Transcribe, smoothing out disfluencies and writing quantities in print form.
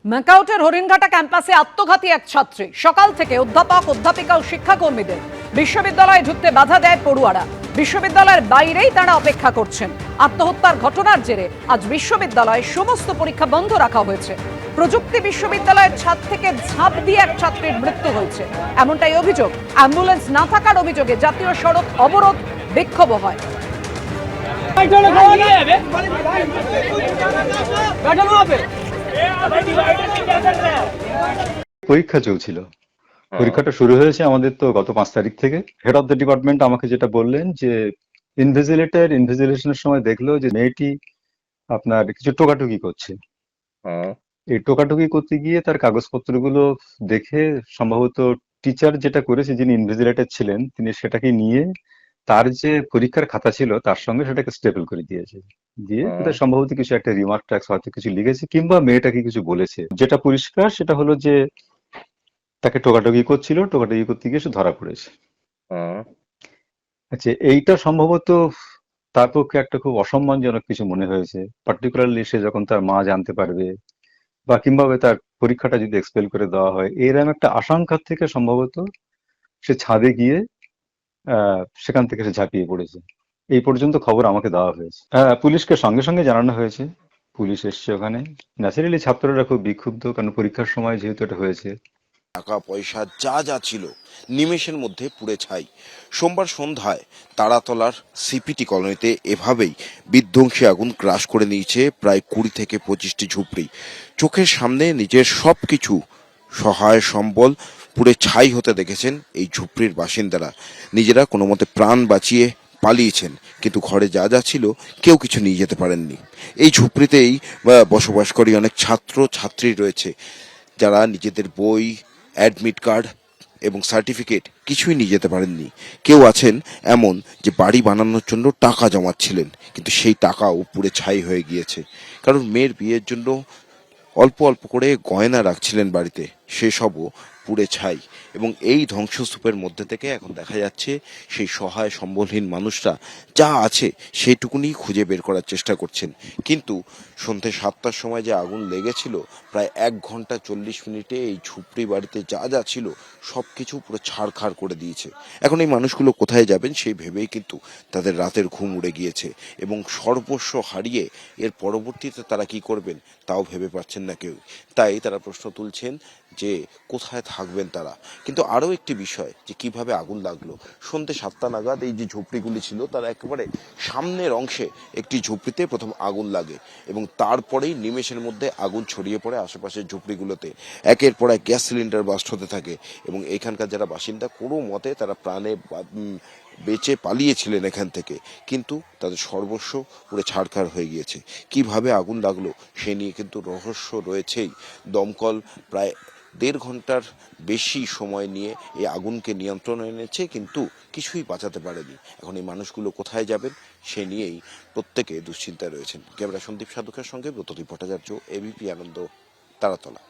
ম্যাকাউটের হরিণঘাটা ক্যাম্পাসে আত্মঘাতী এক ছাত্রী। সকাল থেকে অধ্যাপক, অধ্যাপিকা ও শিক্ষাকর্মীদের বিশ্ববিদ্যালয়ে ঢুকতে বাধা দেয় পড়ুয়ারা। বিশ্ববিদ্যালয়ের বাইরেই তারা অপেক্ষা করছেন। আত্মহত্যার ঘটনার জেরে আজ বিশ্ববিদ্যালয়ে সমস্ত পরীক্ষা বন্ধ রাখা হয়েছে। প্রযুক্তি বিশ্ববিদ্যালয়ের ছাদ থেকে ঝাঁপ দিয়ে এক ছাত্রীর মৃত্যু হয়েছে, এমনটাই অভিযোগ। অ্যাম্বুলেন্স না থাকার অভিযোগে জাতীয় সড়ক অবরোধ, বিক্ষোভ হয়। পরীক্ষা চলছিল। পরীক্ষাটা শুরু হয়েছে আমাদের তো গত 5 তারিখ থেকে। হেড অফ দ্য ডিপার্টমেন্ট আমাকে যেটা বললেন যে ইনভিজিলেশনের সময় দেখলো যে মেয়েটি আপনার কিছু টোকাটুকি করছে। এই টোকাটুকি করতে গিয়ে তার কাগজপত্রগুলো দেখে সম্ভবত টিচার যেটা করেছে, যিনি ইনভিজিলেটর ছিলেন, তিনি সেটাকে নিয়ে তার যে পরীক্ষার খাতা ছিল তার সঙ্গে সেটাকে স্টেপল করে দিয়েছে। দিয়ে কোথায় সম্ভবত কিছু একটা রিমার্ক ট্যাক্স হয়তো কিছু লিখেছে, কিংবা মেয়েটাকে কিছু বলেছে। যেটা পরিষ্কার সেটা হলো যে তাকে টোকাটুকি করছিল, টোকাটুকি করতে গিয়ে সে ধরা পড়েছে। আচ্ছা, এইটা সম্ভবত তার পক্ষে একটা খুব অসম্মানজনক কিছু মনে হয়েছে, পার্টিকুলারলি সে যখন তার মা জানতে পারবে, বা কিংবা তার পরীক্ষাটা যদি এক্সপেল করে দেওয়া হয়, এরকম একটা আশঙ্কার থেকে সম্ভবত সে ছাদে গিয়ে সেখান থেকে সে ঝাঁপিয়ে পড়েছে। এই পর্যন্ত খবর আমাকে দেওয়া হয়েছে। পুলিশকে সঙ্গে সঙ্গে জানানো হয়েছে, পুলিশ এসছে ওখানে। ন্যাচারালি ছাত্ররা খুব বিক্ষুব্ধ, কারণ পরীক্ষার সময় যেহেতু এটা হয়েছে। টাকা পয়সা যা যা ছিল নিমেষের মধ্যে পুড়ে ছাই। সোমবার সন্ধ্যায় তারাতলার সিপিটি কলোনিতে এভাবেই বিধ্বংসী আগুন গ্রাস করে নিয়েছে প্রায় 20 থেকে 25টি ঝুপড়ি। চোখের সামনে নিজের সবকিছু সহায় সম্বল পুড়ে ছাই হতে দেখেছেন এই ঝুপড়ির বাসিন্দারা। নিজেরা কোনো মতে প্রাণ বাঁচিয়ে পালিয়েছেন, কিন্তু ঘরে যা যা ছিল কেউ কিছু নিয়ে যেতে পারেননি। এই ঝুপড়িতেই বসবাসকারী অনেক ছাত্র ছাত্রী রয়েছে, যারা নিজেদের বই, অ্যাডমিট কার্ড এবং সার্টিফিকেট কিছুই নিয়ে যেতে পারেননি। কেউ আছেন এমন যে বাড়ি বানানোর জন্য টাকা জমাচ্ছিলেন, কিন্তু সেই টাকাও পুড়ে ছাই হয়ে গিয়েছে। কারণ মেয়ের বিয়ের জন্য অল্প অল্প করে গয়না রাখছিলেন বাড়িতে, সেসবও পুড়ে ছাই। এবং এই ধ্বংসস্তূপের মধ্যে থেকে এখন দেখা যাচ্ছে সেই সহায় সম্বলহীন মানুষরা যা আছে সেইটুকুনি খুঁজে বের করার চেষ্টা করছেন। কিন্তু সন্ধ্যে 7টার সময় যে আগুন লেগেছিল, প্রায় 1 ঘন্টা 40 মিনিটে এই ঝুপড়ি বাড়িতে যা যা ছিল সব কিছু পুরো ছাড়খাড় করে দিয়েছে। এখন এই মানুষগুলো কোথায় যাবেন সেই ভেবেই কিন্তু তাদের রাতের ঘুম উড়ে গিয়েছে, এবং সর্বস্ব হারিয়ে এর পরবর্তীতে তারা কি করবেন তাও ভেবে পাচ্ছেন না কেউ। তাই তারা প্রশ্ন তুলছেন যে কোথায় থাকবেন তারা। কিন্তু আরও একটি বিষয়, যে কিভাবে আগুন লাগলো। সন্ধ্যে 7টা নাগাদ এই যে ঝুপড়িগুলি ছিল তার একেবারে সামনের অংশে একটি ঝুপড়িতে প্রথম আগুন লাগে, এবং তারপরেই নিমেষের মধ্যে আগুন ছড়িয়ে পড়ে আশেপাশের ঝুপড়িগুলোতে। একের পর এক গ্যাস সিলিন্ডার বাস্ট হতে থাকে, এবং এখানকার যারা বাসিন্দা কোনো মতে তারা প্রাণে বেঁচে পালিয়েছিলেন এখান থেকে, কিন্তু তাদের সর্বস্ব পুরো ছাড়খাড় হয়ে গিয়েছে। কিভাবে আগুন লাগলো সে নিয়ে কিন্তু রহস্য রয়েছেই। দমকল প্রায় 1.5 ঘন্টার বেশি সময় নিয়ে এই আগুনকে নিয়ন্ত্রণে এনেছে, কিন্তু কিছুই বাঁচাতে পারেনি। এখন এই মানুষগুলো কোথায় যাবেন সে নিয়েই প্রত্যেকে দুশ্চিন্তায় রয়েছেন। ক্যামেরা সন্দীপ সাধকের সঙ্গে ব্রতদীপ ভট্টাচার্য, এবিপি আনন্দ, তারাতলা।